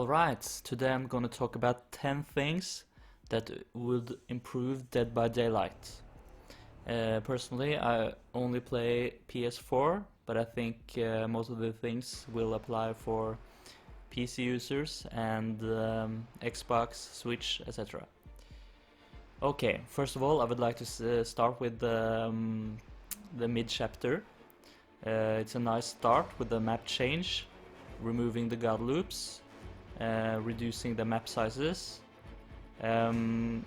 Alright, today I'm gonna talk about 10 things that would improve Dead by Daylight. Personally, I only play PS4, but I think most of the things will apply for PC users and Xbox, Switch, etc. Okay, first of all, I would like to start with the mid-chapter. It's a nice start with the map change, removing the god loops, reducing the map sizes. To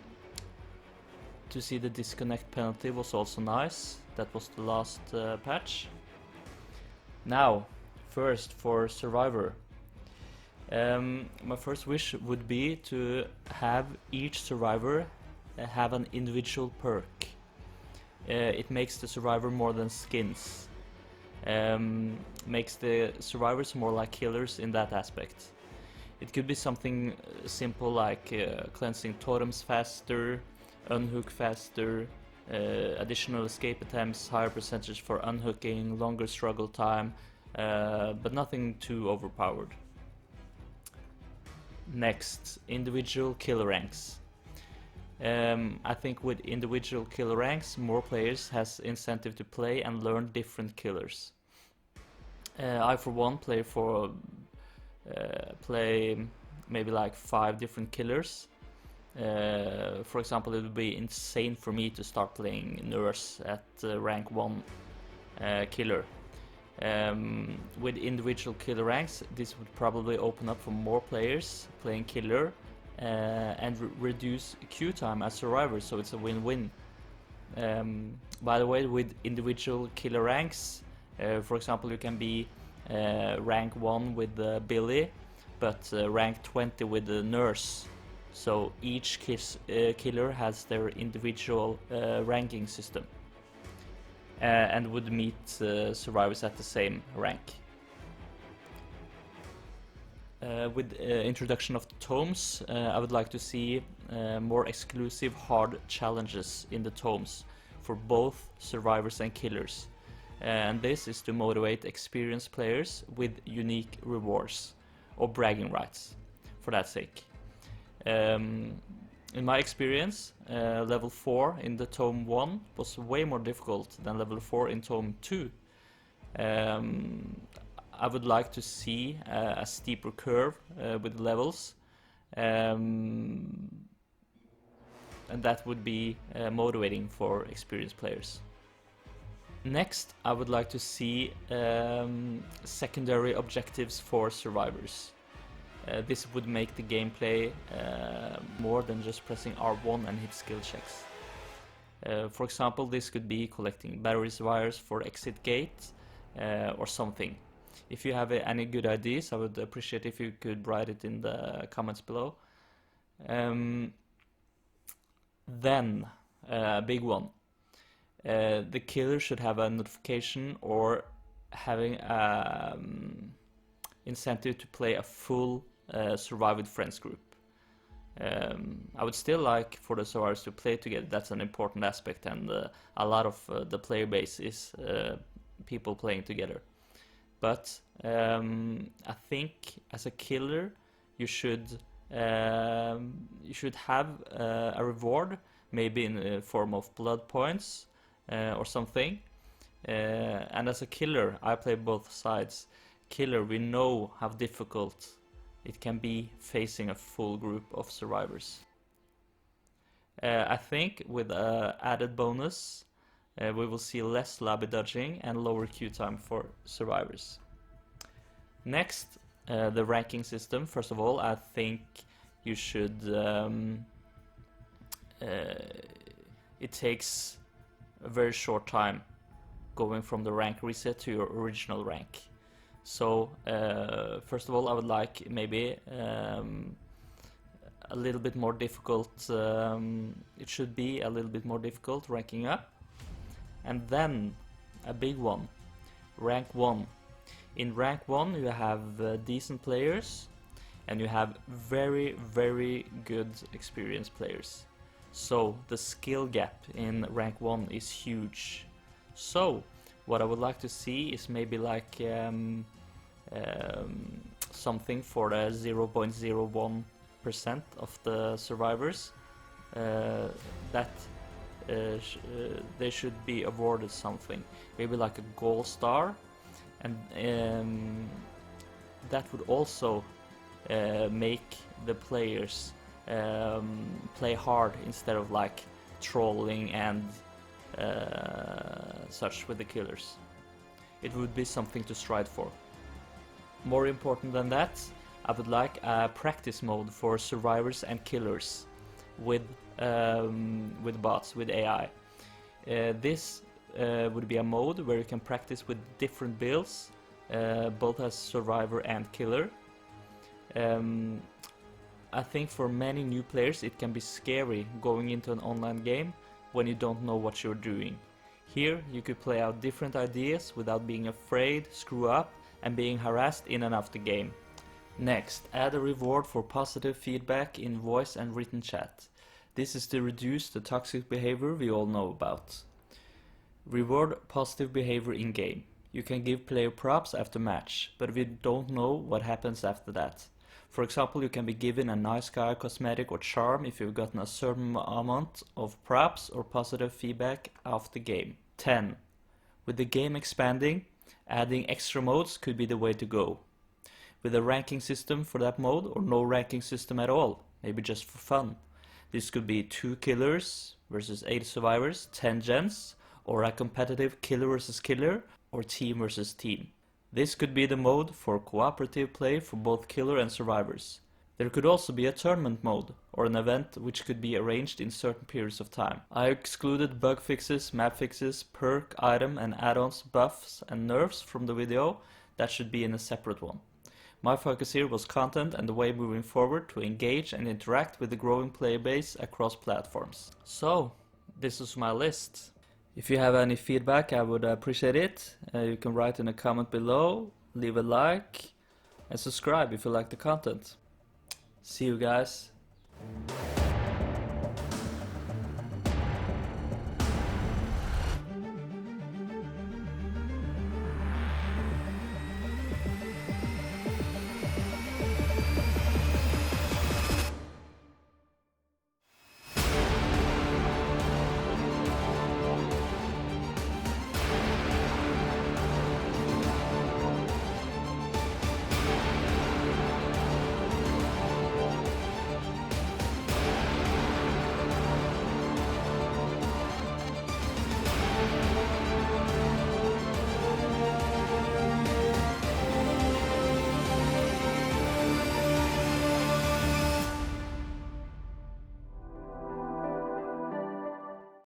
see the disconnect penalty was also nice. That was the last patch. Now, first for Survivor. My first wish would be to have each survivor have an individual perk. It makes the survivor more than skins. Makes the survivors more like killers in that aspect. It could be something simple like cleansing totems faster, unhook faster, additional escape attempts, higher percentage for unhooking, longer struggle time, but nothing too overpowered. Next, individual kill ranks. I think with individual kill ranks, more players has incentive to play and learn different killers. I for one play maybe like 5 different killers. For example, it would be insane for me to start playing nerfs at rank 1 killer. With individual killer ranks, this would probably open up for more players playing killer and reduce queue time as survivors, so it's a win-win. By the way, with individual killer ranks, for example, you can be rank 1 with Billy, but rank 20 with the nurse. So each killer has their individual ranking system and would meet survivors at the same rank. With introduction of the tomes, I would like to see more exclusive hard challenges in the tomes for both survivors and killers. And this is to motivate experienced players with unique rewards or bragging rights for that sake. In my experience, level 4 in the tome 1 was way more difficult than level 4 in tome 2. I would like to see a steeper curve with levels, and that would be motivating for experienced players. Next, I would like to see secondary objectives for survivors. This would make the gameplay more than just pressing R1 and hit skill checks. For example, this could be collecting batteries wires for exit gate or something. If you have any good ideas, I would appreciate if you could write it in the comments below. Then, a big one. The killer should have a notification or having incentive to play a full Survive with Friends group. I would still like for the survivors to play together. That's an important aspect, and a lot of the player base is people playing together. But I think as a killer, you should have a reward, maybe in the form of blood points or something. And as a killer, I play both sides. Killer, we know how difficult it can be facing a full group of survivors. I think with added bonus, we will see less lobby dodging and lower queue time for survivors. Next, the ranking system. First of all, I think you should... it takes a very short time going from the rank reset to your original rank. So, first of all, I would like maybe a little bit more difficult, it should be a little bit more difficult ranking up. And then, a big one, rank 1. In rank 1 you have decent players, and you have very, very good experienced players. So, the skill gap in rank 1 is huge. So, what I would like to see is maybe like something for the 0.01% of the survivors, that they should be awarded something, maybe like a gold star, and that would also make the players play hard instead of like trolling and such with the killers. It would be something to strive for. More important than that, I would like a practice mode for survivors and killers with bots, with AI. This would be a mode where you can practice with different builds, both as survivor and killer. I think for many new players it can be scary going into an online game when you don't know what you're doing. Here you could play out different ideas without being afraid, screw up, and being harassed in and out the game. Next, add a reward for positive feedback in voice and written chat. This is to reduce the toxic behavior we all know about. Reward positive behavior in game. You can give player props after match, but we don't know what happens after that. For example, you can be given a nice guy cosmetic or charm if you've gotten a certain amount of props or positive feedback after game. 10. With the game expanding, adding extra modes could be the way to go. With a ranking system for that mode or no ranking system at all, maybe just for fun. This could be 2 killers versus 8 survivors, 10 gens, or a competitive killer versus killer or team versus team. This could be the mode for cooperative play for both killer and survivors. There could also be a tournament mode, or an event which could be arranged in certain periods of time. I excluded bug fixes, map fixes, perk, item and add-ons, buffs and nerfs from the video. That should be in a separate one. My focus here was content and the way moving forward to engage and interact with the growing player base across platforms. So, this is my list. If you have any feedback, I would appreciate it. You can write in a comment below, leave a like, and subscribe if you like the content. See you guys.